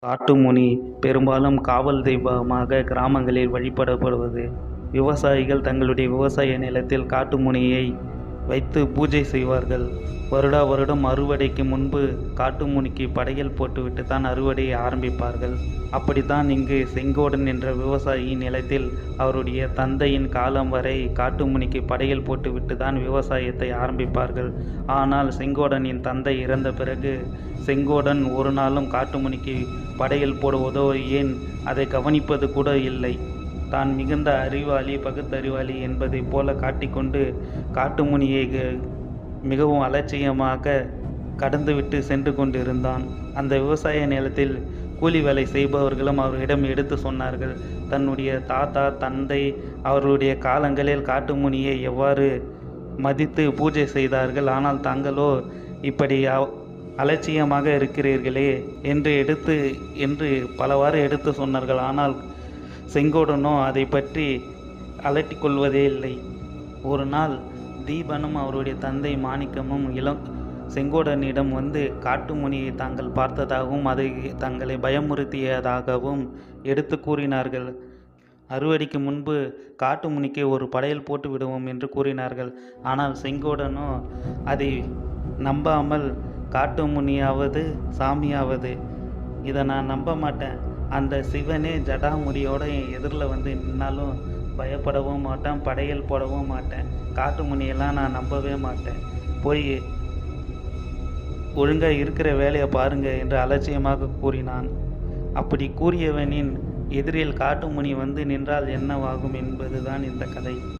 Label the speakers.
Speaker 1: காட்டுமுனி பெரும்பாலும் காவல் தெய்வமாக கிராமங்களில் வழிபடப்படுவது. விவசாயிகள் தங்களுடைய விவசாய நிலத்தில் காட்டுமுனியை வைத்து பூஜை செய்வார்கள். வருடா வருடம் அறுவடைக்கு முன்பு காட்டுமுனிக்கு படையல் போட்டுவிட்டு தான் அறுவடையை ஆரம்பிப்பார்கள். அப்படித்தான் இங்கு செங்கோடன் என்ற விவசாயியின் நிலத்தில் அவருடைய தந்தையின் காலம் வரை காட்டுமுனிக்கு படையல் போட்டுவிட்டு தான் விவசாயத்தை ஆரம்பிப்பார்கள். ஆனால் செங்கோடனின் தந்தை இறந்த பிறகு செங்கோடன் ஒரு நாளும் காட்டுமுனிக்கு படையல் போடுவதோ ஏன் அதை கவனிப்பது கூட இல்லை. தான் மிகுந்த அறிவாளி பகுத்தறிவாளி என்பதைப் போல காட்டிக்கொண்டு காட்டுமுனியை மிகவும் அலட்சியமாக கடந்துவிட்டு சென்று கொண்டிருந்தான். அந்த விவசாய நிலத்தில் கூலி வேலை செய்பவர்களும் அவரிடம் எடுத்து சொன்னார்கள். தன்னுடைய தாத்தா தந்தை அவர்களுடைய காலங்களில் காட்டுமுனியை எவ்வாறு மதித்து பூஜை செய்தார்கள். ஆனால் தாங்களோ இப்படி அலட்சியமாக இருக்கிறீர்களே என்று பலவாறு எடுத்து சொன்னார்கள். ஆனால் செங்கோடனோ அதை பற்றி அலட்டிக்கொள்வதே இல்லை. ஒரு நாள் தீபனும் அவருடைய தந்தை மாணிக்கமும் செங்கோடனிடம் வந்து காட்டுமுனியை தாங்கள் பார்த்ததாகவும் அதை தங்களை பயமுறுத்தியதாகவும் எடுத்து கூறினார்கள். அறுவடைக்கு முன்பு காட்டுமுனிக்கு ஒரு படையல் போட்டு விடுவோம் என்று கூறினார்கள். ஆனால் செங்கோடனோ அதை நம்பாமல் காட்டுமுனியாவது சாமியாவது இதை நான் நம்ப மாட்டேன். அந்த சிவனே ஜடாமுடியோட என் எதிரில் வந்து நின்னாலும் பயப்படவும் மாட்டேன், படையல் போடவும் மாட்டேன். காட்டுமுனியெல்லாம் நான் நம்பவே மாட்டேன். போய் ஒழுங்காக இருக்கிற வேலையை பாருங்க என்று அலட்சியமாக கூறினான். அப்படி கூறியவனின் எதிரில் காட்டுமுனி வந்து நின்றால் என்னவாகும் என்பதுதான் இந்த கதை.